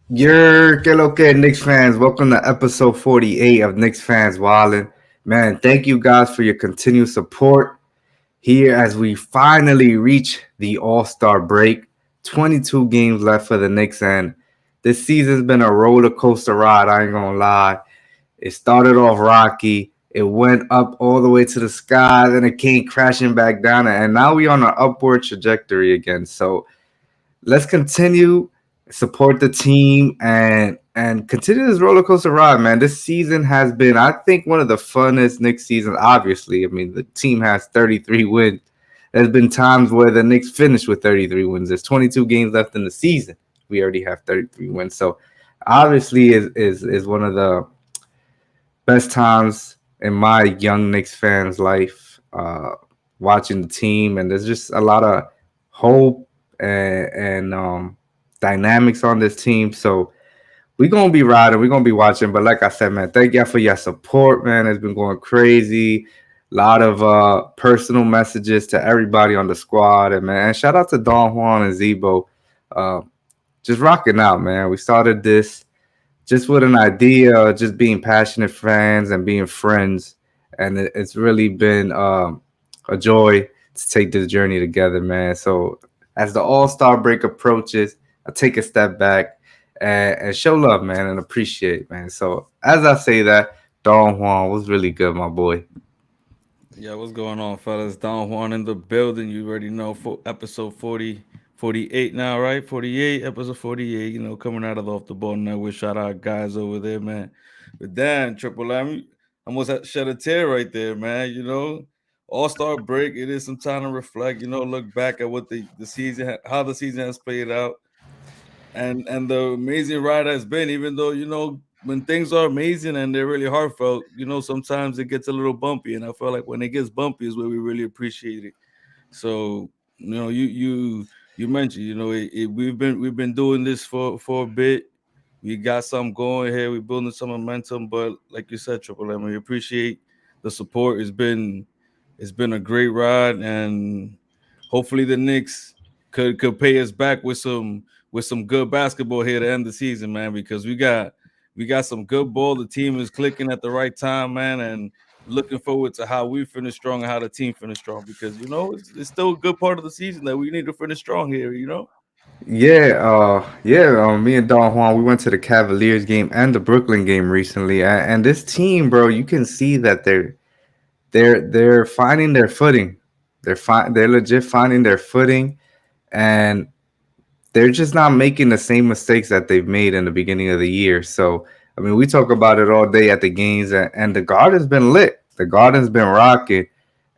Que lo que, Knicks fans. Welcome to episode 48 of Knicks Fans Wildin'. Man, thank you guys for your continued support here as we finally reach the All-Star break. 22 games left for the Knicks, and this season's been a roller coaster ride, I ain't gonna lie. It started off rocky. It went up all the way to the sky, then it came crashing back down, and now we're on an upward trajectory again. So let's continue support the team and continue this roller coaster ride, man. This season has been, I think, one of the funnest Knicks seasons. Obviously, I mean the team has 33 wins. There's been times where the Knicks finished with 33 wins. There's 22 games left in the season. We already have 33 wins. So obviously is one of the best times in my young Knicks fans' life, watching the team, and there's just a lot of hope and dynamics on this team. So we're gonna be riding, we're gonna be watching. But like I said, man, thank y'all for your support, man. It's been going crazy. A lot of personal messages to everybody on the squad, and man, shout out to Don Juan and Zebo, uh, just rocking out, man. We started this just with an idea, just being passionate fans and being friends. And it's really been a joy to take this journey together, man. So as the All Star break approaches, I take a step back and show love, man, and appreciate, man. So as I say that, Don Juan was really good, my boy. Yeah, what's going on, fellas? Don Juan in the building. You already know for episode 40, 48 now, right? 48, episode 48, coming out of the off the ball network. Shout out guys over there, man. But Dan, Triple M, I almost had shed a tear right there, man. All-Star break, it is some time to reflect, look back at what the season, how the season has played out and the amazing ride has been. Even though when things are amazing and they're really heartfelt, sometimes it gets a little bumpy, and I feel like when it gets bumpy is where we really appreciate it. So you mentioned, we've been doing this for a bit. We got some going here. We're building some momentum, but like you said, Triple M, we appreciate the support. It's been a great ride, and hopefully the Knicks could pay us back with some good basketball here to end the season, man. Because we got some good ball. The team is clicking at the right time, man, and looking forward to how we finish strong and how the team finish strong. Because it's still a good part of the season that we need to finish strong here. Yeah. Me and Don Juan, we went to the Cavaliers game and the Brooklyn game recently, and this team, bro, you can see that they're finding their footing. They're legit finding their footing, and they're just not making the same mistakes that they've made in the beginning of the year. So I mean, we talk about it all day at the games, and the garden's been lit. The garden's been rocking,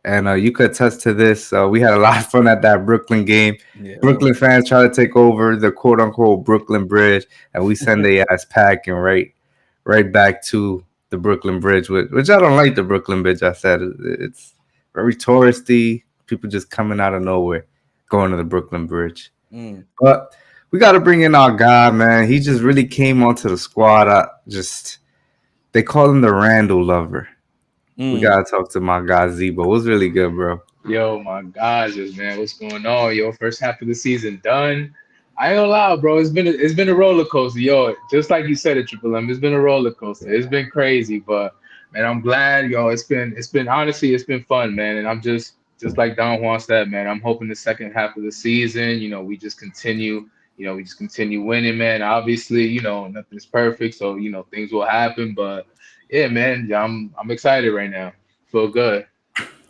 and you could attest to this. We had a lot of fun at that Brooklyn game. Yeah. Brooklyn fans try to take over the quote unquote Brooklyn Bridge, and we send their ass packing right back to the Brooklyn Bridge, which I don't like the Brooklyn Bridge. I said it's very touristy. People just coming out of nowhere, going to the Brooklyn Bridge. Mm, But we got to bring in our guy, man. He just really came onto the squad. They call him the Randall lover. We mm. gotta talk to my guy Zebo. It was really good, bro. Yo, my gosh, man, what's going on? Yo, first half of the season done. I ain't gonna lie, bro. It's been a roller coaster, yo. Just like you said it, Triple M. It's been a roller coaster. It's been crazy, but man, I'm glad, yo. It's been honestly, it's been fun, man. And I'm just like Don Juan said, man. I'm hoping the second half of the season, we just continue, we just continue winning, man. Obviously, nothing's perfect, so things will happen, but yeah, man, yeah, I'm excited right now. Feel good.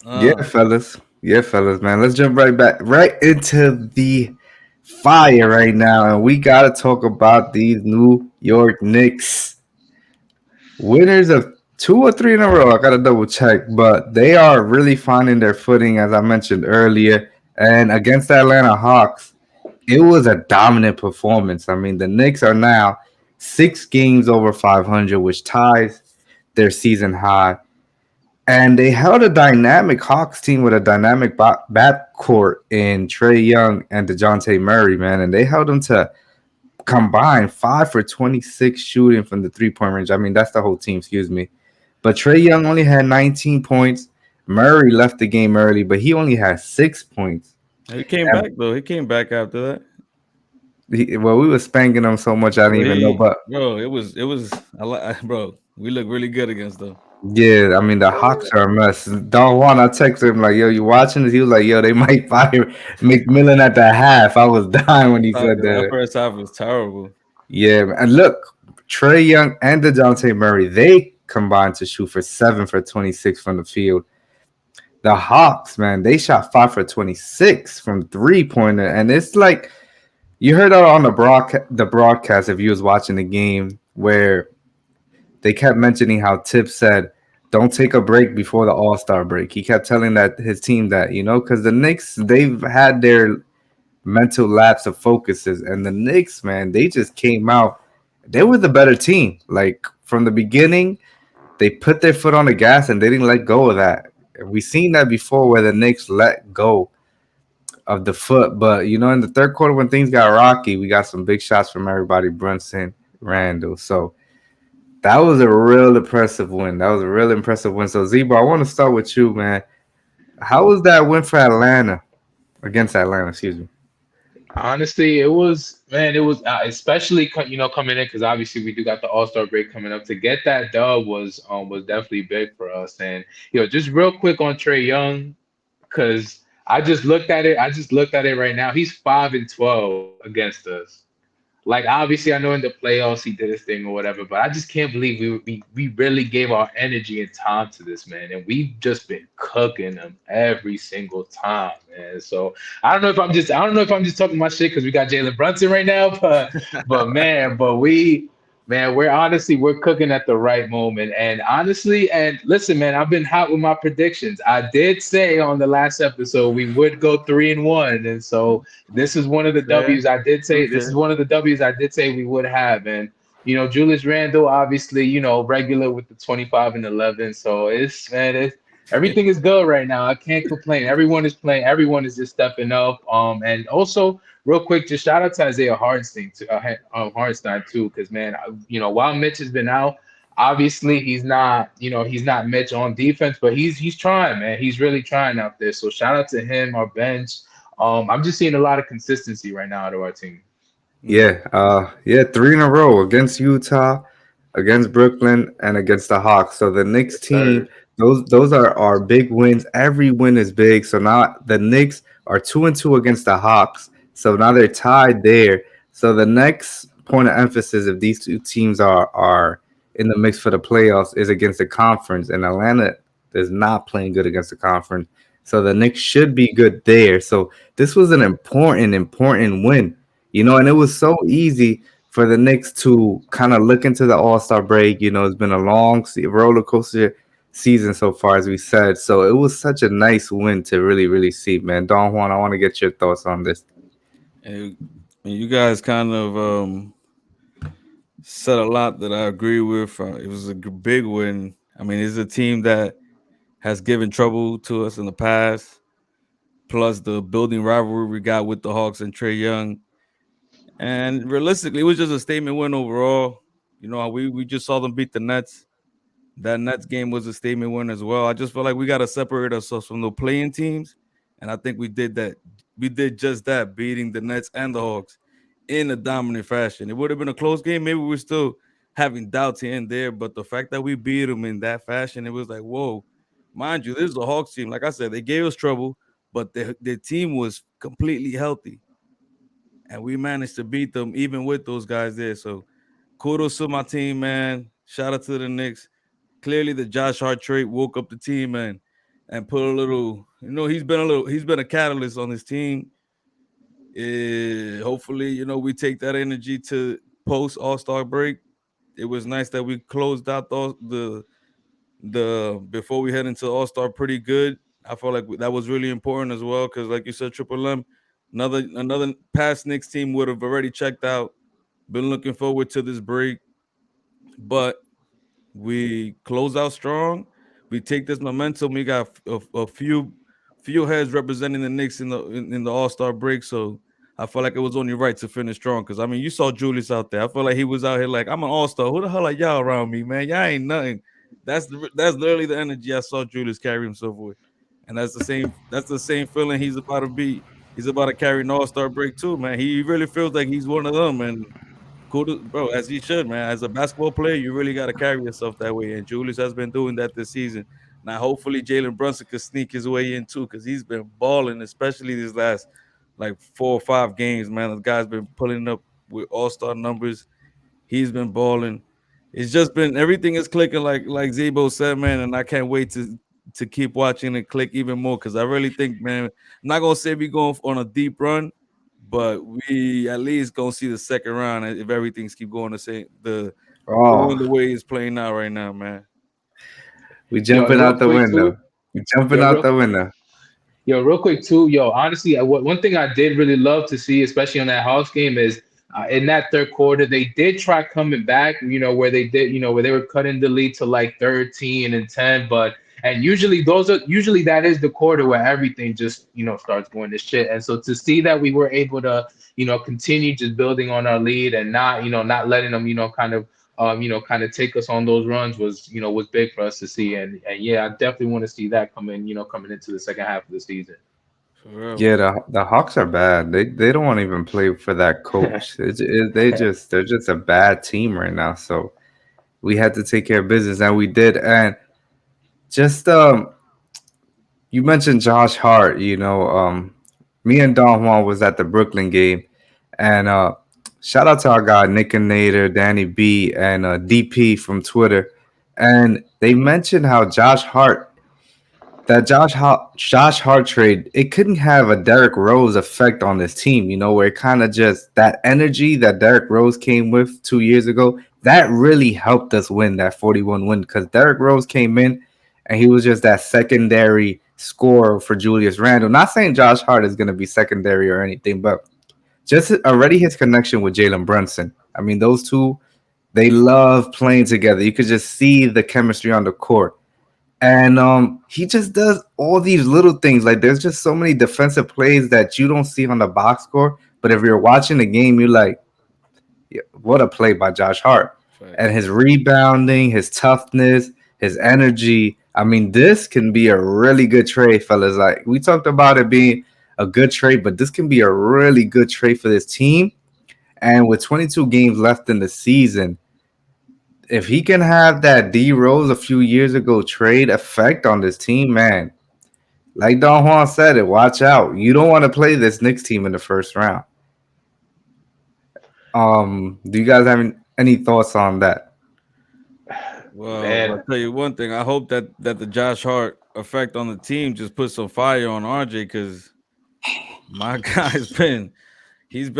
Yeah, Uh, fellas. Yeah, fellas, man. Let's jump right into the fire right now, and we gotta talk about these New York Knicks. Winners of two or three in a row. I gotta double check, but they are really finding their footing, as I mentioned earlier. And against the Atlanta Hawks, it was a dominant performance. I mean, the Knicks are now 6 games over 500, which ties their season high. And they held a dynamic Hawks team with a dynamic backcourt in Trey Young and DeJounte Murray, man. And they held them to combine 5 for 26 shooting from the 3 point range. I mean, that's the whole team, excuse me. But Trey Young only had 19 points. Murray left the game early, but he only had 6 points. he came back though. He came back after that. Well, we were spanking them so much I didn't Well, even know. But it was I like bro. We look really good against them. yeah, I mean the Hawks are a mess. Don Juan, I texted him like, "Yo, you watching this?" He was like, "Yo, they might fire McMillan at the half." I was dying when he said That that. first half was terrible. Yeah, and look, Trey Young and DeJounte Murray, they combined to shoot for 7 for 26 from the field. The Hawks, man, they shot 5 for 26 from 3 pointer, and it's like you heard that on the broadcast if you was watching the game where they kept mentioning how Tip said, "Don't take a break before the All Star break." He kept telling that his team that because the Knicks they've had their mental lapse of focuses, and the Knicks, man, they just came out. They were the better team. Like from the beginning, they put their foot on the gas and they didn't let go of that. We seen that before where the Knicks let go of the foot, but in the third quarter when things got rocky, we got some big shots from everybody, Brunson, Randall. So that was a real impressive win. That was a real impressive win. So Zebra, I want to start with you, man. How was that win for Atlanta against Atlanta? Excuse me. Honestly, it was, man, it was especially coming in because obviously we do got the All-Star break coming up. To get that dub was definitely big for us. And just real quick on Trey Young, because I just looked at it. I just looked at it right now. He's 5-12 against us. Like obviously, I know in the playoffs he did his thing or whatever, but I just can't believe we really gave our energy and time to this man, and we've just been cooking them every single time, man. So I don't know if I'm just talking my shit because we got Jalen Brunson right now, but man, we're honestly we're cooking at the right moment, and honestly, and listen, man, I've been hot with my predictions. I did say on the last episode we would go 3-1, and so. This is one of the Okay. W's I did say. This Okay. is one of the W's I did say we would have, and Julius Randle, obviously, regular with the 25 and 11. So it's everything is good right now. I can't complain. Everyone is playing. Everyone is just stepping up. And also, real quick, just shout out to Isaiah Hartenstein too, because man, while Mitch has been out. Obviously, he's not Mitch on defense, but he's trying, man. He's really trying out there. So shout out to him, our bench. I'm just seeing a lot of consistency right now out of our team. Mm. Yeah, three in a row against Utah, against Brooklyn, and against the Hawks. So the Knicks Yes, team, sir. those are our big wins. Every win is big. So now the Knicks are 2-2 against the Hawks. So now they're tied there. So the next point of emphasis, if these two teams are in the mix for the playoffs, is against the conference. And Atlanta is not playing good against the conference. So the Knicks should be good there. So this was an important win. And it was so easy for the Knicks to kind of look into the All Star break. It's been a long roller coaster season so far, as we said. So it was such a nice win to really, really see, man. Don Juan, I want to get your thoughts on this. And you guys kind of said a lot that I agree with. It was a big win. I mean, it's a team that has given trouble to us in the past. Plus the building rivalry we got with the Hawks and Trey Young. And realistically, it was just a statement win overall. We just saw them beat the Nets. That Nets game was a statement win as well. I just feel like we got to separate ourselves from the playing teams, and I think we did that. We did just that, beating the Nets and the Hawks in a dominant fashion. It would have been a close game. Maybe we're still having doubts here and there, but the fact that we beat them in that fashion, it was like, whoa. Mind you, this is a Hawks team. Like I said, they gave us trouble, but their team was completely healthy, and we managed to beat them even with those guys there. So kudos to my team, man. Shout out to the Knicks. Clearly, the Josh Hart trade woke up the team and put a little. He's been a catalyst on his team. Hopefully, we take that energy to post All Star break. It was nice that we closed out the before we head into All Star pretty good. I felt like that was really important as well because, like you said, Triple M, another past Knicks team would have already checked out. Been looking forward to this break, but we close out strong. We take this momentum. We got a few heads representing the Knicks in the All Star break. So I felt like it was only right to finish strong. Because I mean, you saw Julius out there. I felt like he was out here like I'm an All Star. Who the hell are y'all around me, man? Y'all ain't nothing. That's literally the energy I saw Julius carry himself with, and that's the same feeling he's about to be. he's about to carry an All-Star break too, man. He really feels like he's one of them, and cool, bro, as he should, man. As a basketball player, you really got to carry yourself that way, and Julius has been doing that this season. Now, hopefully, Jalen Brunson could sneak his way in too, because he's been balling, especially these last like 4 or 5 games, man. The guy's been pulling up with All-Star numbers. He's been balling. It's just been everything is clicking like Zebo said, man, and I can't wait to keep watching it click even more because I really think, man, I'm not gonna say we going on a deep run, but we at least gonna see the second round if everything's keep going the same Oh, going the way it's playing out right now, man. we Yo, and jumping real out the quick too. window. We jumping Yo, out real the window. Yo, real quick too, yo. Honestly, one thing I did really love to see, especially on that Hawks game, is in that third quarter they did try coming back. Where they did, where they were cutting the lead to like 13 and 10, but and usually that is the quarter where everything just starts going to shit. And so to see that we were able to continue just building on our lead and not letting them kind of take us on those runs was big for us to see. And yeah, I definitely want to see that coming into the second half of the season. For real, Yeah, man. the Hawks are bad. They don't want to even play for that coach. They're just a bad team right now. So we had to take care of business, and we did. And just you mentioned Josh Hart. Me and Don Juan was at the Brooklyn game, and shout out to our guy Nick and Nader, Danny B, and DP from Twitter, and they mentioned how Josh Hart trade, it couldn't have a Derrick Rose effect on this team, where it kind of just that energy that Derrick Rose came with 2 years ago, that really helped us win that 41 win because Derrick Rose came in and he was just that secondary scorer for Julius Randle. Not saying Josh Hart is going to be secondary or anything, but just already his connection with Jalen Brunson. I mean, those two, they love playing together. You could just see the chemistry on the court. And he just does all these little things. Like there's just so many defensive plays that you don't see on the box score. But if you're watching the game, you're like, yeah, what a play by Josh Hart. And Facts. his rebounding, his toughness, his energy. I mean, this can be a really good trade, fellas. Like we talked about it being a good trade, but this can be a really good trade for this team. And with 22 games left in the season, if he can have that D Rose a few years ago trade effect on this team, man, like Don Juan said it, watch out. You don't want to play this Knicks team in the first round. Do you guys have any thoughts on that? Well, I'll Man, tell you one thing. I hope that the Josh Hart effect on the team just put some fire on RJ because my guy's been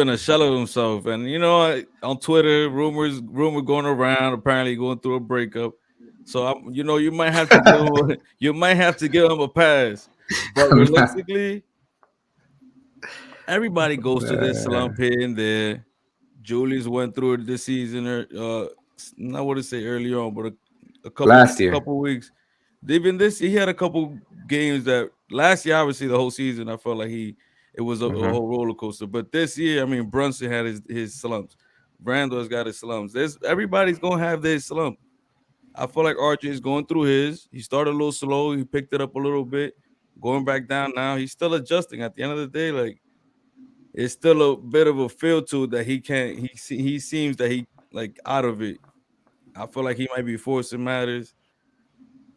a shell of himself. And on Twitter, rumor going around, apparently going through a breakup. So you might have to give him you might have to give him a pass. But I'm not, realistically, everybody goes to this slump here and there. Julius went through it this season, or not what to say early on, but a couple last year. couple weeks. Even this, he had a couple games that last year, obviously the whole season, I felt like it was a Hmm. whole roller coaster. But this year, I mean, Brunson had his slumps. Randall's got his slumps. There's everybody's gonna have their slump. I feel like RJ is going through his. He started a little slow. He picked it up a little bit, going back down now. He's still adjusting. At the end of the day, like it's still a bit of a feel to it that he can't. He seems that he like out of it. I feel like he might be forcing matters.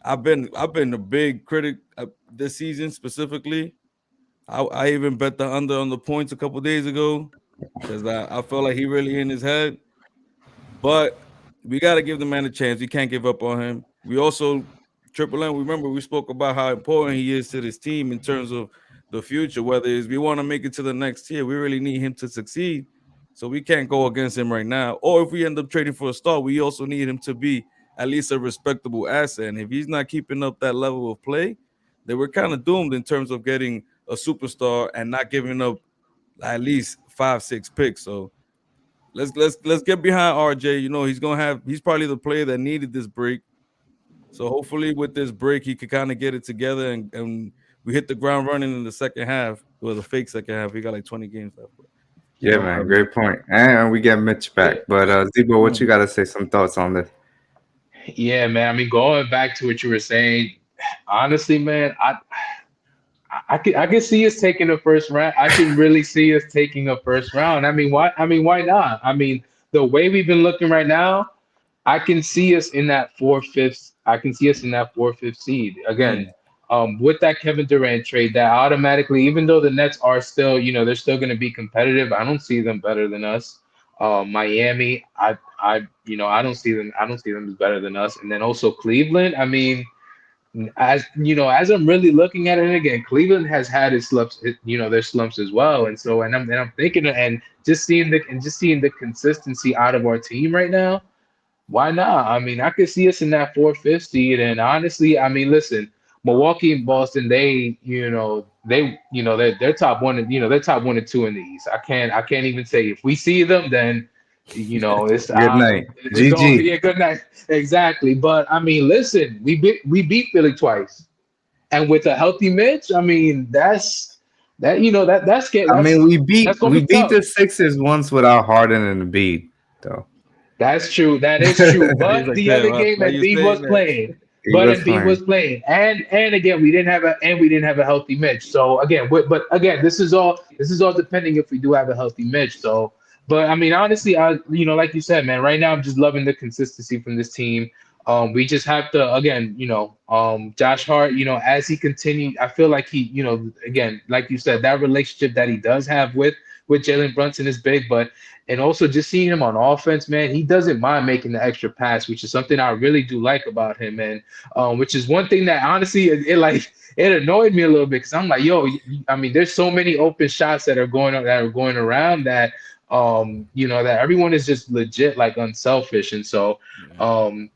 I've been a big critic this season specifically. I even bet the under on the points a couple days ago because I felt like he really in his head. But we got to give the man a chance. We can't give up on him. We also Triple M. Remember we spoke about how important he is to this team in terms of the future. Whether it's we want to make it to the next tier, we really need him to succeed. So we can't go against him right now. Or if we end up trading for a star, we also need him to be at least a respectable asset. And if he's not keeping up that level of play, then we're kind of doomed in terms of getting a superstar and not giving up at least 5, 6 picks. So let's get behind RJ. He's probably the player that needed this break. So hopefully with this break he could kind of get it together and we hit the ground running in the second half. It was a fake second half. We got like 20 games left. But, Yeah, man, great point. And we get Mitch yeah, back. But Zebo, what you mm, got to say? Some thoughts on this? yeah, man. I mean, going back to what you were saying, honestly, man, I can see us taking a first round. I can really see us taking a first round. I mean, why? I mean, why not? I mean, the way we've been looking right now, I can see us in that fourth, fifth. I can see us in that fourth, fifth seed again. Mm. With that Kevin Durant trade, that automatically, even though the Nets are still, they're still going to be competitive. I don't see them better than us. Miami, I don't see them. I don't see them as better than us. And then also Cleveland. I mean, as as I'm really looking at it, and again, Cleveland has had its slumps, their slumps as well. And so, and I'm thinking, and just seeing the consistency out of our team right now. Why not? I mean, I could see us in that fourth, fifth seed. And honestly, I mean, listen, Milwaukee and Boston, they're top one, and they're top 1 and 2 in the East. I can't even say if we see them, then Good night. it's going to GG. be a good night. Exactly. But I mean, listen, we beat Philly twice, and with a healthy Mitch, I mean, I mean, that's gonna we be beat tough. the Sixers once without Harden and Embiid, though. That's true. That is true. He's But like, the damn, other game, why you Embiid was saying that? playing. He But was Embiid was playing. playing, and again, we didn't have a healthy Mitch. So again, but again, this is all depending if we do have a healthy Mitch. So, but I mean, honestly, like you said, man, right now I'm just loving the consistency from this team. We just have to again, Josh Hart, as he continued, I feel like he, again, like you said, that relationship that he does have with Jalen Brunson is big, but and also just seeing him on offense, man, he doesn't mind making the extra pass, which is something I really do like about him, and which is one thing that honestly it like it annoyed me a little bit because I'm like, yo, I mean, there's so many open shots that are going around that that everyone is just legit like unselfish, and so Yeah. um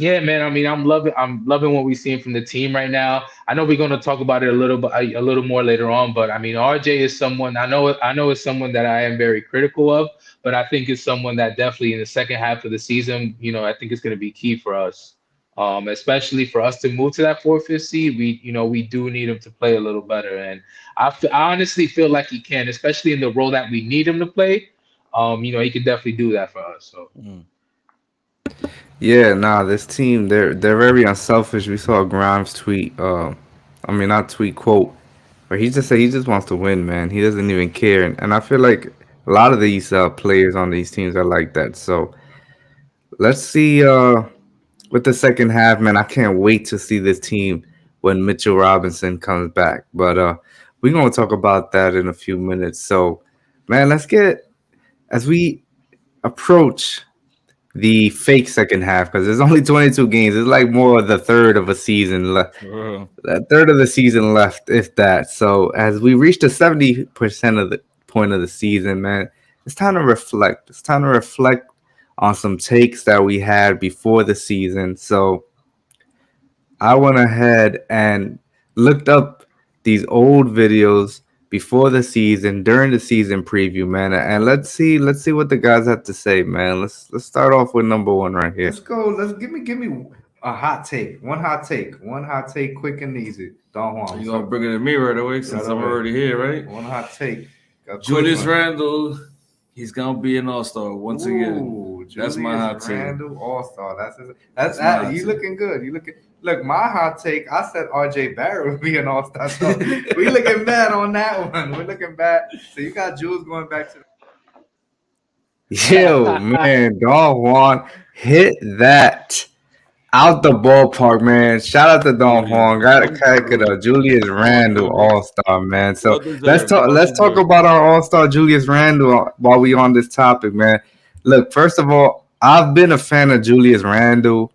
yeah, man. I mean, I'm loving what we're seeing from the team right now. I know we're going to talk about it a little more later on, but I mean, RJ is someone I know is someone that I am very critical of, but I think is someone that definitely in the second half of the season, I think it's going to be key for us, especially for us to move to that fourth, fifth seed. We do need him to play a little better, and I honestly feel like he can, especially in the role that we need him to play. He can definitely do that for us. So. Mm. Yeah, nah, this team they're very unselfish. We saw Grimes tweet, I mean not tweet quote, but he just said he just wants to win, man. He doesn't even care, and I feel like a lot of these players on these teams are like that. So let's see with the second half, man. I can't wait to see this team when Mitchell Robinson comes back. But we're gonna talk about that in a few minutes. So, man, let's get as we approach the fake second half because there's only 22 games. It's like more of the third of a season left. For real. A third of the season left, if that. So as we reach the 70% of the point of the season, man, it's time to reflect. It's time to reflect on some takes that we had before the season. So I went ahead and looked up these old videos before the season, during the season preview, man. And let's see what the guys have to say, man. Let's start off with number one right here. Let's go. Let's give me a hot take. One hot take. One hot take, quick and easy. Don Juan. You gonna bring it to me right away since Right I'm away. already here, right? One hot take. A quick Julius one. Randle, he's gonna be an all-star once again. Ooh, That's my hot Julius take. Randle All Star. That's That's my hot you take. looking good. You looking look. My hot take. I said R.J. Barrett would be an All Star. So we looking bad on that one. We're looking bad. So you got Jules going back to. Yo, man, Don Juan hit that out the ballpark, man. Shout out to Don Julius, Juan. Got to come crack it through. up. Julius Come on, Randle, Julius. All Star, man. So Well deserved. Well let's talk deserved. about our All Star Julius Randle while we on this topic, man. Look, first of all, I've been a fan of Julius Randle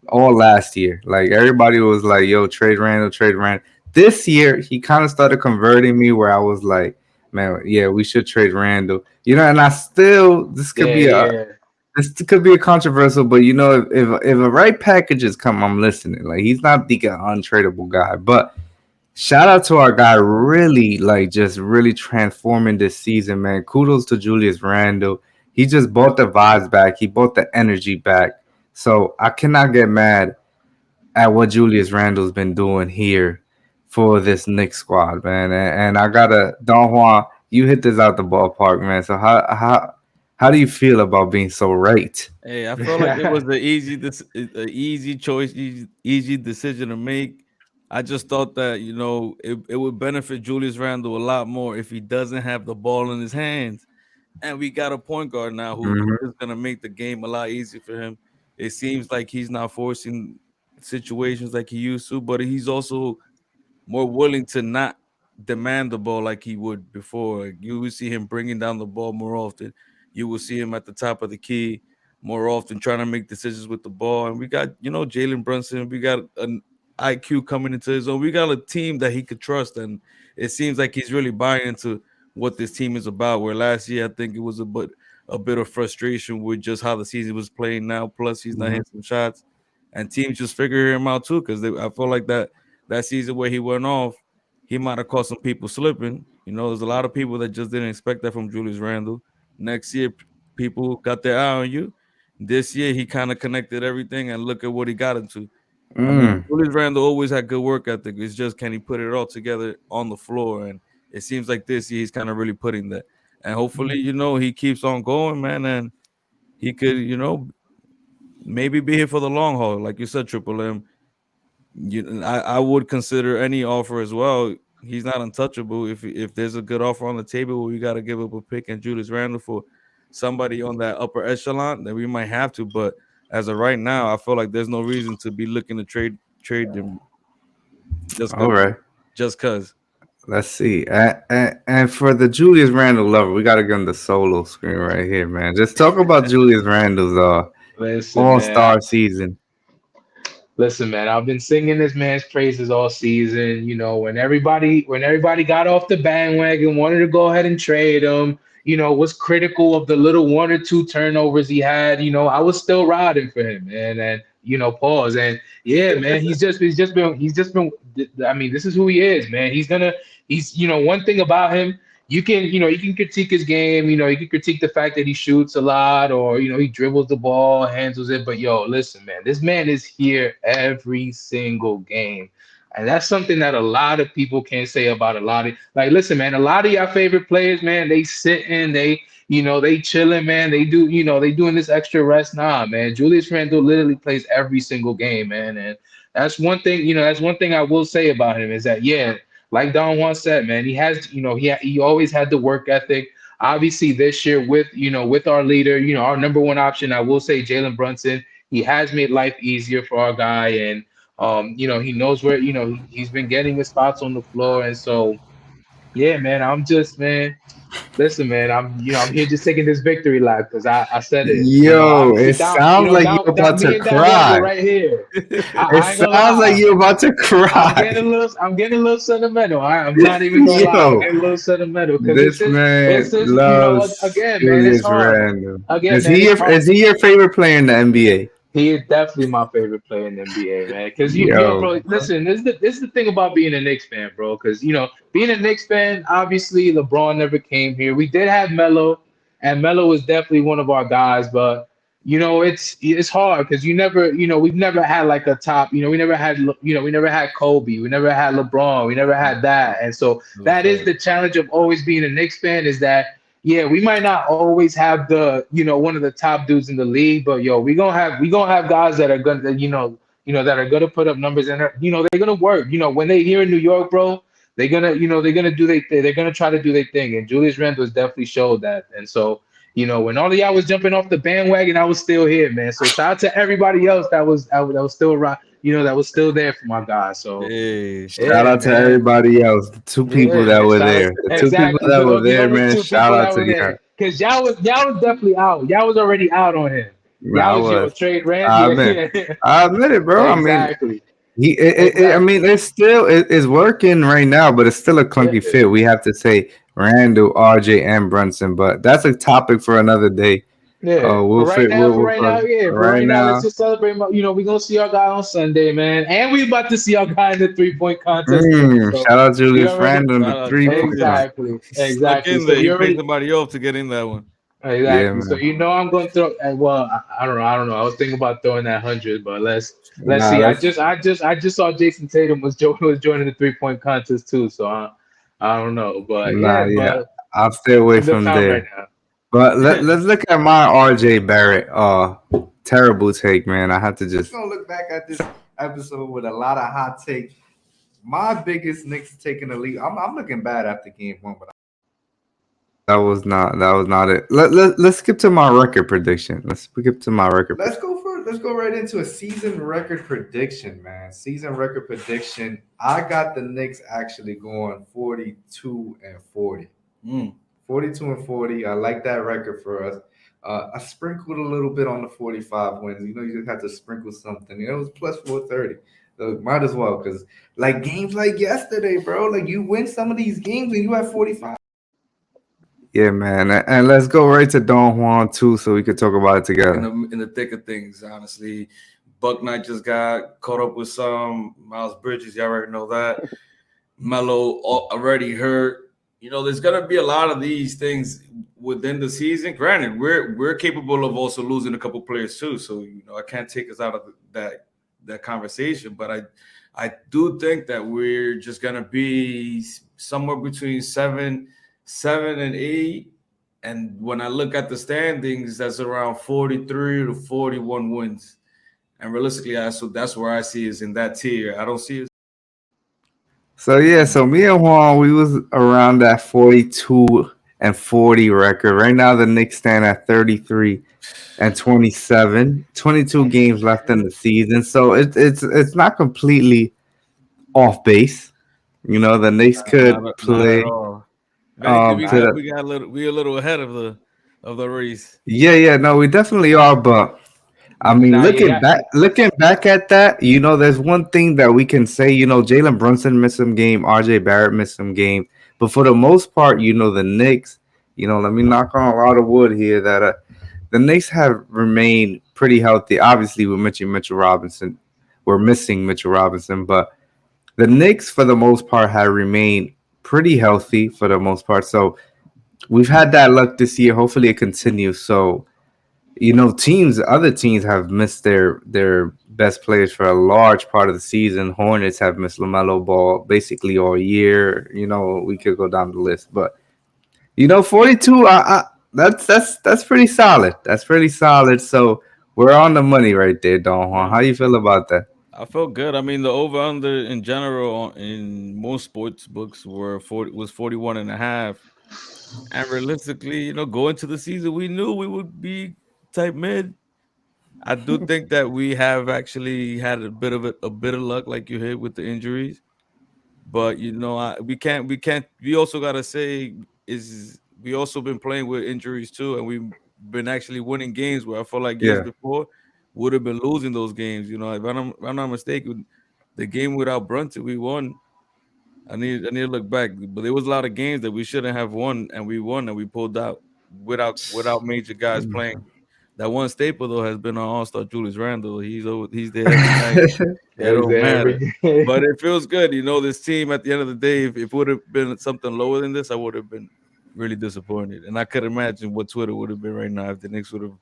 all last year. Like everybody was like, "Yo, trade Randall, trade Randall." This year, he kind of started converting me, where I was like, "Man, yeah, we should trade Randall." And I still Yeah, yeah. this could be a controversial, but if a right packages come, I'm listening. Like he's not the untradeable guy, but shout out to our guy, really like just really transforming this season, man. Kudos to Julius Randle. He just brought the vibes back. He brought the energy back. So I cannot get mad at what Julius Randle's been doing here for this Knicks squad, man. And I gotta Don Juan, you hit this out the ballpark, man. So how do you feel about being so right? Hey, I felt like it was the easy choice, easy decision to make. I just thought that it would benefit Julius Randle a lot more if he doesn't have the ball in his hands. And we got a point guard now who Hmm. is going to make the game a lot easier for him. It seems like he's not forcing situations like he used to, but he's also more willing to not demand the ball like he would before. Like, you will see him bringing down the ball more often. You will see him at the top of the key more often, trying to make decisions with the ball. And we got, Jalen Brunson. We got an IQ coming into his own. We got a team that he could trust, and it seems like he's really buying into what this team is about. Where last year I think it was a bit of frustration with just how the season was playing now. Plus, he's not Hmm. hitting some shots, and teams just figure him out too because I feel like that season where he went off, he might have caught some people slipping. There's a lot of people that just didn't expect that from Julius Randle. Next year, people got their eye on you. This year, he kind of connected everything, and look at what he got into. I mean, Mm. Julius Randle always had good work ethic. It's just can he put it all together on the floor? And it seems like this year he's kind of really putting that. And hopefully, he keeps on going, man, and he could, maybe be here for the long haul, like you said, Triple M. I would consider any offer as well. He's not untouchable. If there's a good offer on the table where we got to give up a pick and Julius Randle for somebody on that upper echelon, then we might have to. But as of right now, I feel like there's no reason to be looking to trade them just All cause, right. just cause. Let's see. And for the Julius Randle lover, we got to get on the solo screen right here, man. Just talk about Julius Randle's Listen, All man. Star season. Listen, man, I've been singing this man's praises all season. When everybody got off the bandwagon, wanted to go ahead and trade him, was critical of the little one or two turnovers he had. I was still riding for him, man. And pause. And yeah, man, he's just been. I mean, this is who he is, man. He's one thing about him. You can critique his game. You can critique the fact that he shoots a lot, or he dribbles the ball, handles it. But yo, listen, man, this man is here every single game, and that's something that a lot of people can't say about a lot of. Like, listen, man, a lot of your favorite players, man, they sitting, they chilling, man. They doing this extra rest. Nah, man, Julius Randle literally plays every single game, man, and that's one thing. That's one thing I will say about him is that yeah, like Don Juan said, man, he has, he always had the work ethic. Obviously, this year with our leader, our number one option, I will say Jalen Brunson. He has made life easier for our guy, and he knows where, he's been getting his spots on the floor, and so yeah, man, man. Listen, man, I'm here just taking this victory lap because I said it. Yo, Obviously it down, sounds like you're down about me to and Don Juan were cry. right here. It I ain't gonna sounds like lie. you're about to cry. I'm getting a little sentimental. I'm not even gonna lie. I'm Yo, getting a little sentimental because this man this is, loves again, man, it's Julius hard. Randle. Again, Is man, he it's your hard. is he your favorite player in the NBA? He is definitely my favorite player in the NBA, man. Because Yo, bro, listen, this is the thing about being a Knicks fan, bro. Because being a Knicks fan, obviously LeBron never came here. We did have Melo, and Melo was definitely one of our guys. But it's hard because we've never had like a top. We never had Kobe. We never had LeBron. We never had that. And so No that is fact. the challenge of always being a Knicks fan is that yeah, we might not always have one of the top dudes in the league, but yo, we gonna have guys that are gonna, that are gonna put up numbers and they're gonna work. When they here in New York, bro, they're gonna do they're gonna try to do their thing. And Julius Randle has definitely showed that. And so, when all of y'all was jumping off the bandwagon, I was still here, man. So shout out to everybody else that was still around, that was still there for my guys. So Hey, shout yeah, out to man. everybody else. The two people Yeah, that man. were Shout out there. The two people exactly that were the there, only man. two Shout people out that to were y'all. there. Cause y'all was definitely out. Y'all was already out on him. Nah, Y'all I was was. trade Rand. I Yeah, admit. yeah. I admit it, bro. I mean, Exactly. I Exactly. mean, it's working right now, but it's still a Yeah. clunky fit. We have to say Randall, RJ, and Brunson, but that's a topic for another day. Yeah. We'll fit. For We'll right now, yeah. For right right now, let's now. just celebrate. We're gonna see our guy on Sunday, man. And we about to see our guy in the 3-point contest too. So Shout out you Julius already Randle in the shout out 3 point Julius. con. exactly. Snuck Exactly. in So there. He you paid already somebody off to get in that one. Yeah, exactly. So man. I'm going to throw. Well, I don't know. I don't know. I was thinking about throwing that 100, but let's Nah, see. I that's just I just I just saw Jason Tatum was joining the 3-point contest too. So I don't know, but nah. yeah, Yeah, but I'll stay away it's a good from time right there. now. But let's look at my RJ Barrett. Terrible take, man. I have to just gonna look back at this episode with a lot of hot takes. my biggest Knicks taking the lead. I'm looking bad after game one, but that was not it. Let's skip to my record prediction. Let's skip to my record. Let's go right into a season record prediction, man. Season record prediction. I got the Knicks actually going 42-40. Mm. 42-40. I like that record for us. I sprinkled a little bit on the 45 wins. You know, you just have to sprinkle something. You know, it was plus 430. So might as well, because like games like yesterday, bro, like you win some of these games and you have 45. Yeah, man. And let's go right to Don Juan too, so we could talk about it together. In the thick of things, honestly. Buck Knight just got caught up with some Miles Bridges. You already know that. Melo already hurt. You know, there's gonna be a lot of these things within the season. Granted, we're capable of also losing a couple players too. So you know, I can't take us out of that conversation. But I do think that we're just gonna be somewhere between seven and eight. And when I look at the standings, that's around 43 to 41 wins. And realistically, so that's where I see is in that tier. I don't see it. So yeah, so me and Juan, we was around that 42-40 record. Right now the Knicks stand at 33-27. 22 games left in the season. So it's not completely off base. You know, the Knicks could Not at play all. If anything, to the, we a little ahead of the race. yeah, no, we definitely are, but I mean, Nah, yeah, yeah. looking back at that, you know, there's one thing that we can say. You know, Jalen Brunson missed some game, R.J. Barrett missed some game, but for the most part, you know, the Knicks. You know, let me knock on a lot of wood here that the Knicks have remained pretty healthy. Obviously, with Mitchell Robinson, we're missing Mitchell Robinson, but the Knicks, for the most part, have remained pretty healthy for the most part. So we've had that luck this year. Hopefully, it continues. So you know, other teams have missed their best players for a large part of the season. Hornets have missed LaMelo Ball basically all year. You know, we could go down the list, but you know, 42. That's pretty solid. That's pretty solid. So we're on the money right there, Don Juan. Yeah. How you feel about that? I felt good. I mean, the over under in general in most sports books were 41 and a half. And realistically, you know, going to the season, we knew we would be type mid. I do think that we have actually had a bit of luck, like you hit with the injuries. But you know, we also gotta say is we also been playing with injuries too, and we've been actually winning games where I feel like years Yeah. before would have been losing those games. You know, if I'm not mistaken, the game without Brunson we won. I need to look back, but there was a lot of games that we shouldn't have won, and we won, and we pulled out without major guys playing. That one staple though has been our All Star Julius Randle. He's there every night. It Is don't matter. every But it feels good. You know, this team at the end of the day, if it would have been something lower than this, I would have been really disappointed. And I could imagine what Twitter would have been right now if the Knicks would have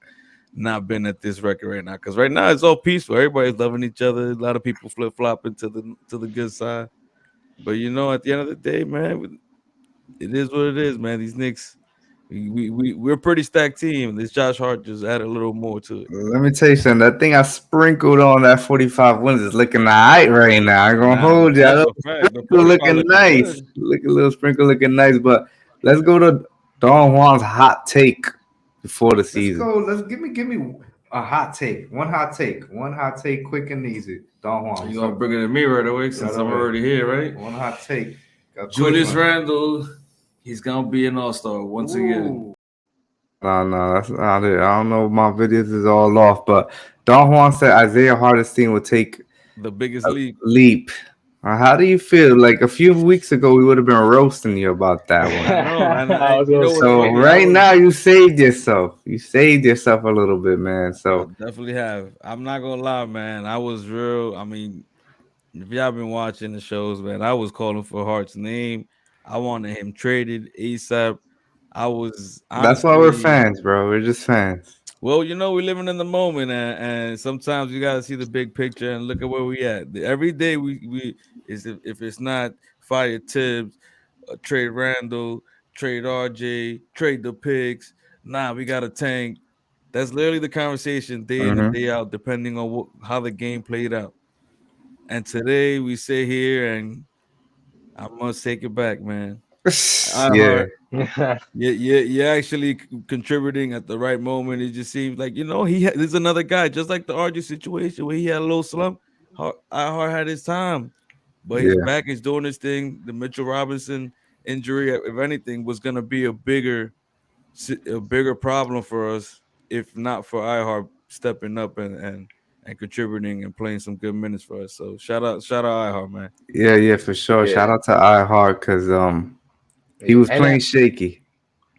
not been at this record right now. Because right now it's all peaceful. Everybody's loving each other. A lot of people flip flopping to the good side. But you know, at the end of the day, man, it is what it is, man. These Knicks, we're a pretty stacked team. This Josh Hart just added a little more to it. Let me tell you something. That thing I sprinkled on that 45 wins is looking alright right now. I'm gonna Nah, hold you. That that's little a fact. The sprinkle 45 looking looking nice. good. Look a little sprinkle looking nice. But let's go to Don Juan's hot take before the season. Let's go. Let's give me a hot take. One hot take. One hot take, quick and easy. Don Juan. You gonna bring it to me right away since I'm already here, right? One hot take. Julius Randle, he's gonna be an all-star once again. No, that's not it. I don't know. My videos is all off, but Don Juan said Isaiah Hardestein will take The biggest a leap. leap. How do you feel? Like a few weeks ago, we would have been roasting you about that one. I know, and I was you gonna know what's So funny? right now, you saved yourself. You saved yourself a little bit, man. I So definitely have. I'm not gonna lie, man. I was real. I mean, if y'all been watching the shows, man, I was calling for Hart's name. I wanted him traded ASAP. I was that's why we're honestly, fans, bro. We're just fans. well, you know, we're living in the moment, and sometimes you gotta see the big picture and look at where we at. Every day we is if it's not fire Tibbs, trade Randall, trade RJ, trade the picks. Nah, we got a tank. That's literally the conversation day in and Hmm. day out, depending on how the game played out. And today we sit here and I must take it back, man. Yeah, iHeart, you're actually contributing at the right moment. It just seems like there's another guy, just like the RG situation where he had a little slump. iHeart had his time, but he's yeah, back. He's doing his thing. The Mitchell Robinson injury, if anything, was gonna be a bigger problem for us if not for iHeart stepping up and contributing and playing some good minutes for us. So shout out iHeart, man. yeah, for sure. Yeah, Shout out to iHeart because he yeah, was playing shaky.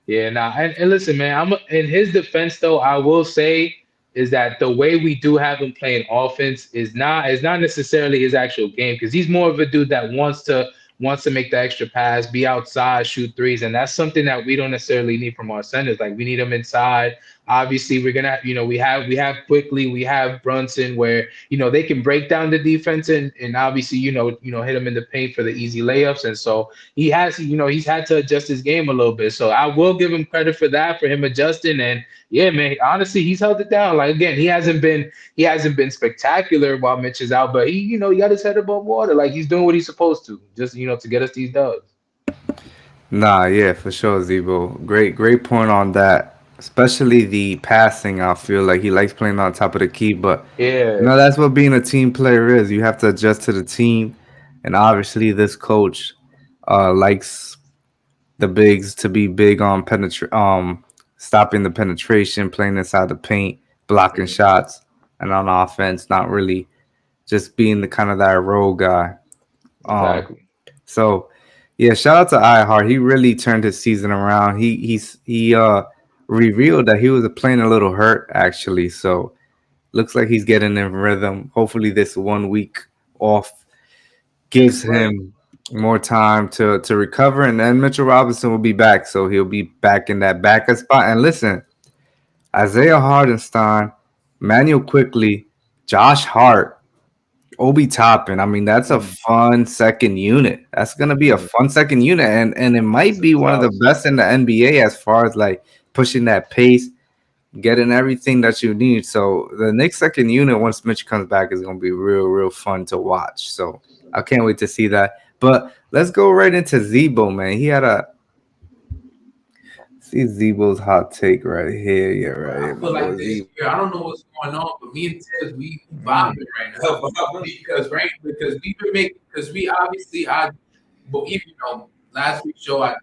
yeah, nah, and listen, man. In his defense, though. I will say is that the way we do have him playing offense is not necessarily his actual game because he's more of a dude that wants to make the extra pass, be outside, shoot threes, and that's something that we don't necessarily need from our centers. Like we need him inside. Obviously, we're gonna, we have quickly, we have Brunson, where they can break down the defense and obviously, hit him in the paint for the easy layups, and so he's had to adjust his game a little bit. So I will give him credit for that, for him adjusting. And yeah, man, honestly, he's held it down. Like again, he hasn't been spectacular while Mitch is out, but he got his head above water. Like he's doing what he's supposed to, just to get us these dubs. Nah, yeah, for sure, Zebo. Great point on that. Especially the passing. I feel like he likes playing on top of the key, but Yeah, that's what being a team player is. You have to adjust to the team, and obviously, this coach likes the bigs to be big on stopping the penetration, playing inside the paint, blocking mhm, shots, and on offense, not really just being the kind of that role guy. Um, exactly. so yeah, shout out to iHeart. He really turned his season around. He revealed that he was playing a little hurt actually. So looks like he's getting in rhythm. Hopefully, this 1 week off gives Right. him more time to recover, and then Mitchell Robinson will be back, so he'll be back in that backup spot. And listen, Isaiah Hardenstein, Manuel Quickly, Josh Hart, Obi Toppin. I mean, that's a Mm, fun second unit. That's gonna be a mm. fun second unit, and it That's might a be one of the plus. best in the NBA as far as like pushing that pace, getting everything that you need. So the next second unit, once Mitch comes back, is gonna be real fun to watch. So I can't wait to see that. But let's go right into Zebo, man. He had a see Zebo's hot take right here. Yeah, Bro, right I here, my feel boy like this Zebo. year, I don't know what's going on, but me and Tiz, we Mm, vibing right now. Because we've been making, because we obviously, but even, last week's show, I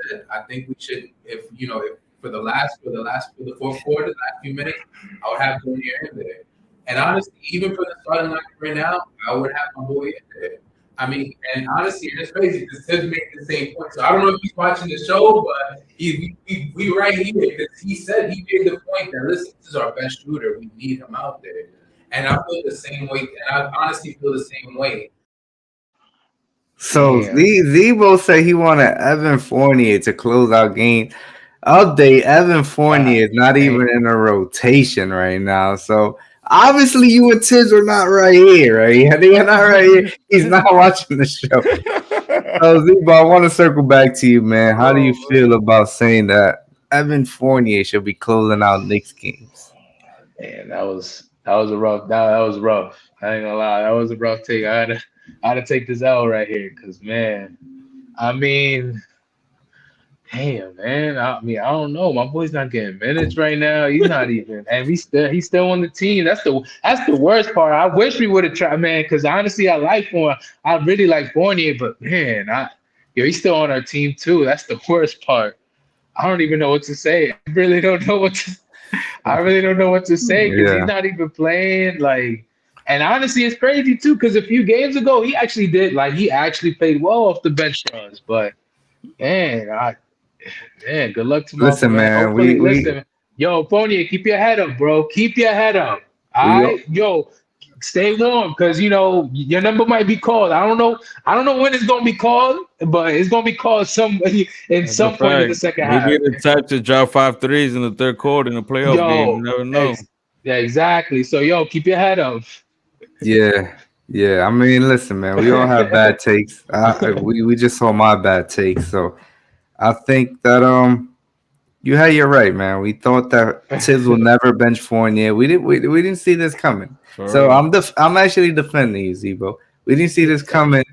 said, I think we should, if for the fourth quarter, last few minutes, I would have Fournier in there. And honestly, even for the starting lineup right now, I would have my boy in there. I mean, and honestly, it's crazy because Tiz made the same point. So I don't know if he's watching the show, but we right here because he said he made the point that listen, this is our best shooter. We need him out there, and I feel the same way. And I honestly feel the same way. So damn. Zebo said he wanted Evan Fournier to close out games. Update: Evan Fournier God is not damn. even in a rotation right now. So obviously, you and Tiz are not right here, right? Yeah, they're not right here. He's not watching the show. So Zebo, I want to circle back to you, man. How do you Oh feel about saying that Evan Fournier should be closing out Knicks games? man, that was a rough that was rough. I ain't gonna lie, that was a rough take. I had to take this L right here because man, I mean, damn man, I mean I don't know. My boy's not getting minutes right now. He's not even, and he's still on the team. That's the worst part. I wish we would have tried, man, because honestly, I really like Fournier, but man, he's still on our team too. That's the worst part. I don't even know what to say. I really don't know what to say because he's Yeah. not even playing. Like, and honestly, it's crazy too because a few games ago he actually played well off the bench for us. But man, man, good luck tomorrow, Listen, man. man, Hopefully, listen, yo, Fournier, keep your head up, bro. Keep your head up. All we right, yo, stay warm because your number might be called. I don't know. I don't know when it's gonna be called, but it's gonna be called some in That's a some point in fact. the second He be half. the type to drop 5 threes in the third quarter in a playoff game. You Yo, never know. yeah, exactly. So, yo, keep your head up. Yeah, yeah. I mean, listen, man. We all have bad takes. We just saw my bad takes, so I think that you had your right, man. We thought that Tibbs will never bench Fournier. We didn't see this coming. For So real. I'm actually defending you, Zebo. We didn't see this coming,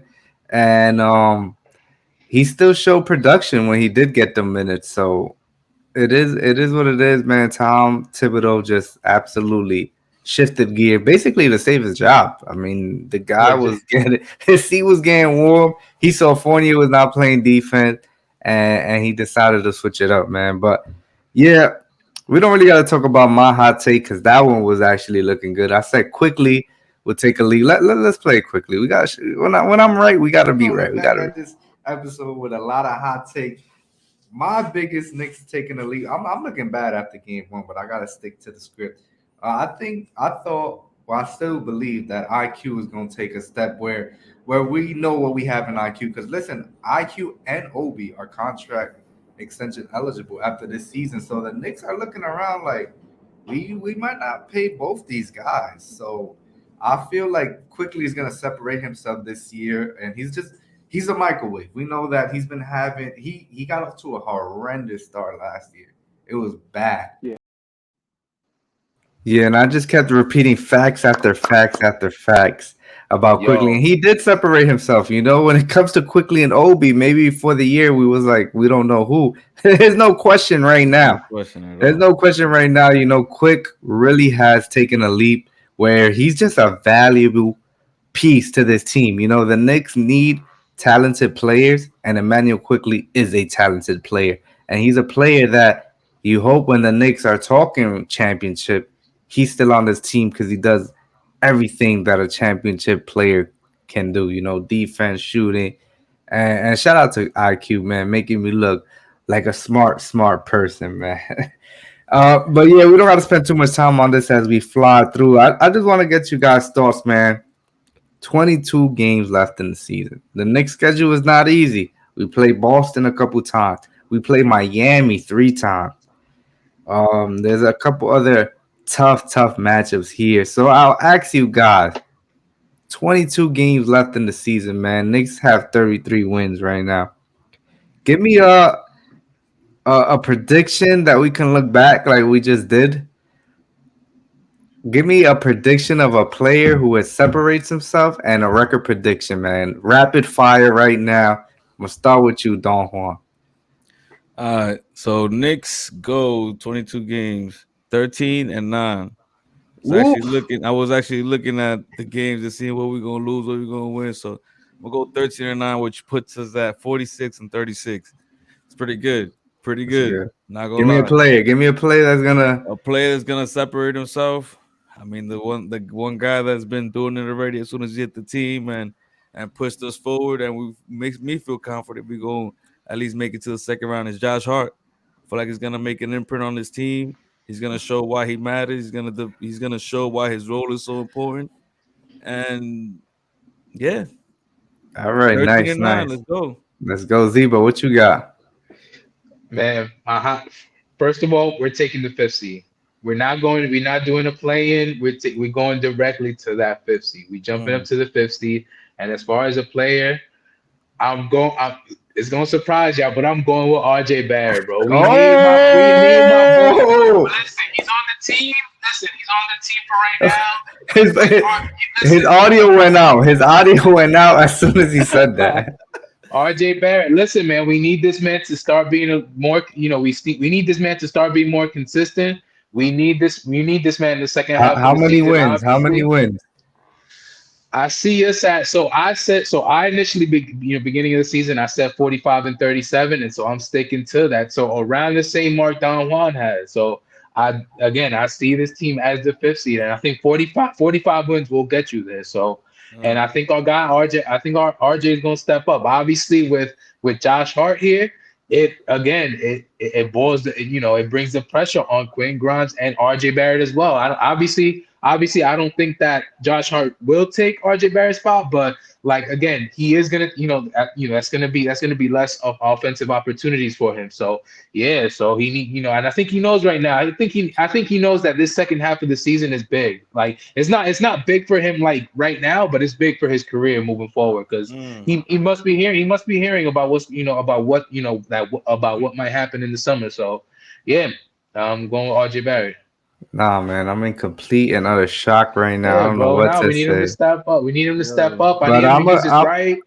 and he still showed production when he did get the minutes. So it is what it is, man. Tom Thibodeau just absolutely shifted gear, basically to save his job. I mean, the guy Yeah, was getting his seat was getting warm. He saw Fournier was not playing defense, and he decided to switch it up, man. But yeah, we don't really got to talk about my hot take because that one was actually looking good. I said quickly we'll take a lead. Let's play it quickly. We got when I'm right, we got to be right. We got to this episode with a lot of hot takes. My biggest Knicks taking the lead. I'm looking bad after game one, but I gotta stick to the script. I still believe that IQ is gonna take a step where we know what we have in IQ. Because listen, IQ and Obi are contract extension eligible after this season, so the Knicks are looking around like we might not pay both these guys. So I feel like quickly is gonna separate himself this year, and he's a microwave. We know that he's been having he got off to a horrendous start last year. It was bad. Yeah, and I just kept repeating facts after facts after facts about quickly, and yo, he did separate himself. When it comes to quickly and Obi, maybe for the year we was like we don't know who. There's no question right No now. question at There's all. no question right now. Quick really has taken a leap where he's just a valuable piece to this team. The Knicks need talented players, and Emmanuel quickly is a talented player. And he's a player that you hope when the Knicks are talking championship, he's still on this team because he does everything that a championship player can do, defense, shooting. And shout out to IQ, man, making me look like a smart person, man. But yeah, we don't have to spend too much time on this as we fly through. I just want to get you guys' thoughts, man. 22 games left in the season. The next schedule is not easy. We play Boston a couple times. We play Miami 3 times. There's a couple other tough matchups here. So I'll ask you guys. 22 games left in the season, man. Knicks have 33 wins right now. Give me a prediction that we can look back like we just did. Give me a prediction of a player who has separates himself and a record prediction, man. Rapid fire right now. I'm gonna start with you, Don Juan. All right. So Knicks go 22 games, 13-9. Woo! I was actually looking at the games and seeing what we're gonna lose, what we're gonna win. So we'll go 13-9, which puts us at 46-36. It's pretty good. Pretty That's good. good. Not gonna Give me a lie. player. Give me a player that's gonna. A player that's gonna separate himself. I mean, the one guy that's been doing it already as soon as he hit the team and pushed us forward, and we makes me feel confident we going at least make it to the second round is Josh Hart. I feel like he's gonna make an imprint on this team. He's gonna show why he matters. He's gonna show why his role is so important. And yeah, All right, 13 nice, and 9. nice. Let's go. Let's go, Zeba. What you got? man. First of all, we're taking the fifth seed. We're not doing a play-in. We're going directly to that fifth seed. We jumping up Mm. to the fifth seed. And as far as a player, I'm going. It's gonna surprise y'all, but I'm going with RJ Barrett, bro. We need my boy. Oh, Listen, he's on the team. Listen, he's on the team for right now. his, his Listen, audio went out. His audio went out as soon as he said that. RJ Barrett. Listen, man, we need this man to start being a more. We need this man to start being more consistent. We need this. We need this man in the second How, half of how the many season. wins? How many Obviously, wins? I see us at so I initially beginning of the season I said 45 and 37, and so I'm sticking to that. So around the same mark Don Juan has. So I see this team as the fifth seed, and I think 45 wins will get you there. So and I Mm. think our guy RJ, I think our RJ is gonna step up. Obviously with Josh Hart here, it boils it brings the pressure on Quinn Grimes and RJ Barrett as well. Obviously, I don't think that Josh Hart will take RJ Barrett's spot, but like again, he is gonna, that's gonna be less of offensive opportunities for him. So yeah, so he need, and I think he knows right now. I think he knows that this second half of the season is big. Like it's not big for him like right now, but it's big for his career moving forward because Mm. he must be hearing about about what might happen in the summer. So yeah, I'm going with RJ Barrett. Nah, man, I'm in complete and utter shock right now. I Yeah, don't know bro. what Now to we need him to say. step up. We need him to step Yo. up. I But need him to use his right.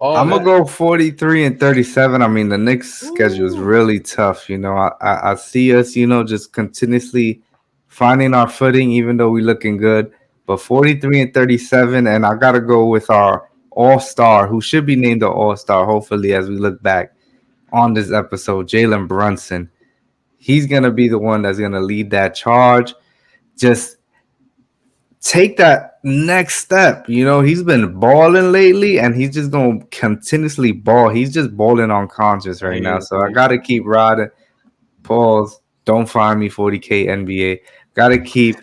Oh, I'm gonna that. go 43 and 37. I mean, the Knicks schedule is Ooh. really tough. I see us, just continuously finding our footing, even though we looking good. But 43 and 37, and I gotta go with our All Star, who should be named the All Star. Hopefully, as we look back on this episode, Jalen Brunson. He's gonna be the one that's gonna lead that charge. Just take that next step. He's been balling lately, and he's just gonna continuously ball. He's just balling unconscious I right now. So I agree. gotta keep riding. Pause. Don't find me 40K NBA. Gotta keep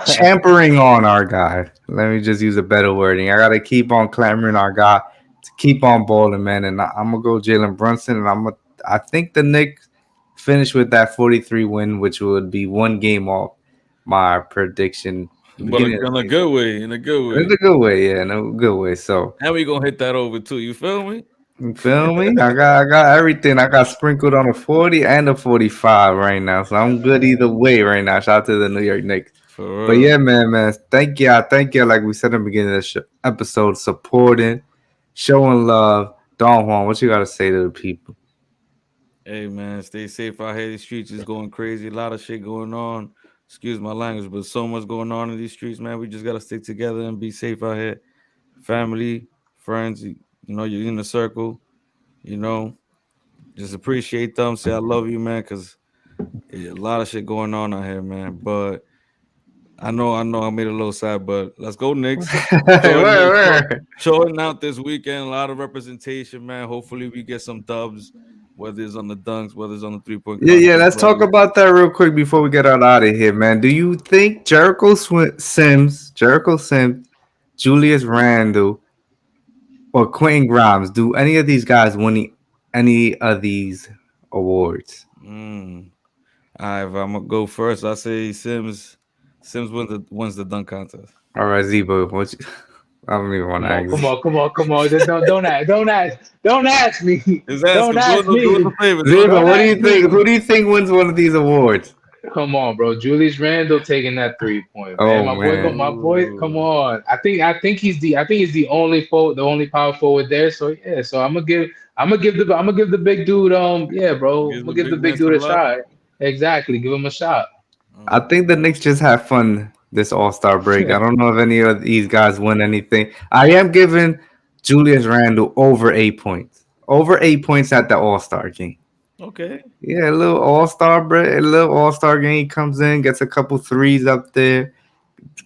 champering on our guy. Let me just use a better wording. I gotta keep on clamoring our guy to keep on balling, man. And I'm gonna go Jalen Brunson, and I think the Knicks finish with that 43 win, which would be one game off my prediction But beginning of in the a season. good way, in a good In way. a good way, yeah, in a good way. So And we gonna hit that over too. You feel me? you feel me? I got everything. I got sprinkled on a 40 and a 45 right now. So I'm good either way right now. Shout out to the New York Knicks. For But real. yeah, man. Thank you. Like we said in the beginning of the episode, supporting, showing love. Don Juan, what you gotta say to the people? Hey man, stay safe out here. These streets is going crazy. A lot of shit going on. Excuse my language, but so much going on in these streets, man. We just gotta stick together and be safe out here. Family, friends, you're in the circle. You know, just appreciate them. Say I love you, man, because a lot of shit going on out here, man. But I made it a little sad, but let's go Knicks. Shorting it, Where? shorting out this weekend. A lot of representation, man. Hopefully we get some dubs, whether it's on the dunks, whether it's on the 3-point Yeah, yeah. contest. Let's talk about that real quick before we get out of here, man. Do you think Jericho Sims, Julius Randle, or Quentin Grimes, do any of these guys win any of these awards? Mm. All right, if I'm gonna go first, I say Sims. Sims wins the dunk contest. All right, Zebo, I don't even want to Come on, come ask. on, come on, come on. Don't ask me. Just ask Don't him. ask Do us me. a favor. Do us a Zebo, Don't what do favor. you ask think? me. Who do you think wins one of these awards? Come on, bro. Julius Randle taking that 3 point, man. Oh My boy, man. my boy. Come Ooh. on. I think he's the only the only power forward there. So yeah. So I'm gonna give the big dude. Yeah, bro. I'm Gives gonna the give the big man big dude some a love. shot. Exactly. Give him a shot. I think the Knicks just have fun this All Star break. I don't know if any of these guys win anything. I am giving Julius Randle over 8 points. Over 8 points at the All Star game. Okay. Yeah, a little All Star break, a little All Star game comes in, gets a couple threes up there,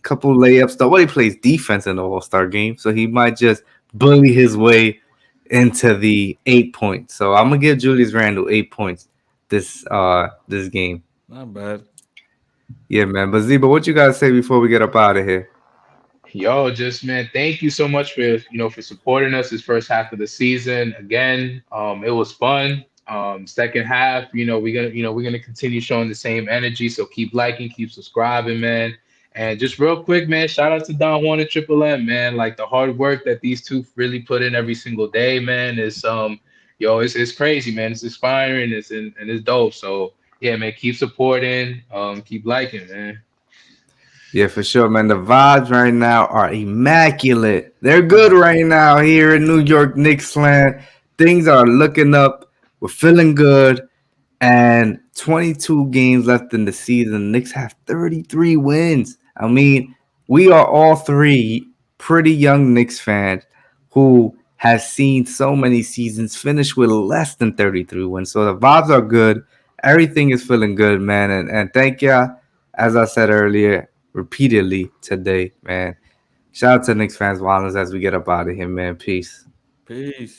couple layups. Nobody plays defense in the All Star game, so he might just bully his way into the 8 points. So I'm gonna give Julius Randle 8 points this game. Not bad. Yeah, man. But Zeba, what you gotta say before we get up out of here? Yo, just man, thank you so much for supporting us this first half of the season. Again, it was fun. Second half, we're gonna continue showing the same energy. So keep liking, keep subscribing, man. And just real quick, man, shout out to Don Juan and Triple M, man. Like the hard work that these two really put in every single day, man, is it's crazy, man. It's inspiring, and it's dope. So yeah, man, keep supporting, keep liking, man. Yeah, for sure, man. The vibes right now are immaculate. They're good right now here in New York, Knicks land. Things are looking up. We're feeling good. And 22 games left in the season. Knicks have 33 wins. I mean, we are all three pretty young Knicks fans who has seen so many seasons finish with less than 33 wins. So the vibes are good. Everything is feeling good, man. And thank you, as I said earlier, repeatedly today, man. Shout out to Knicks fans, Wallens, as we get up out of here, man. Peace. Peace.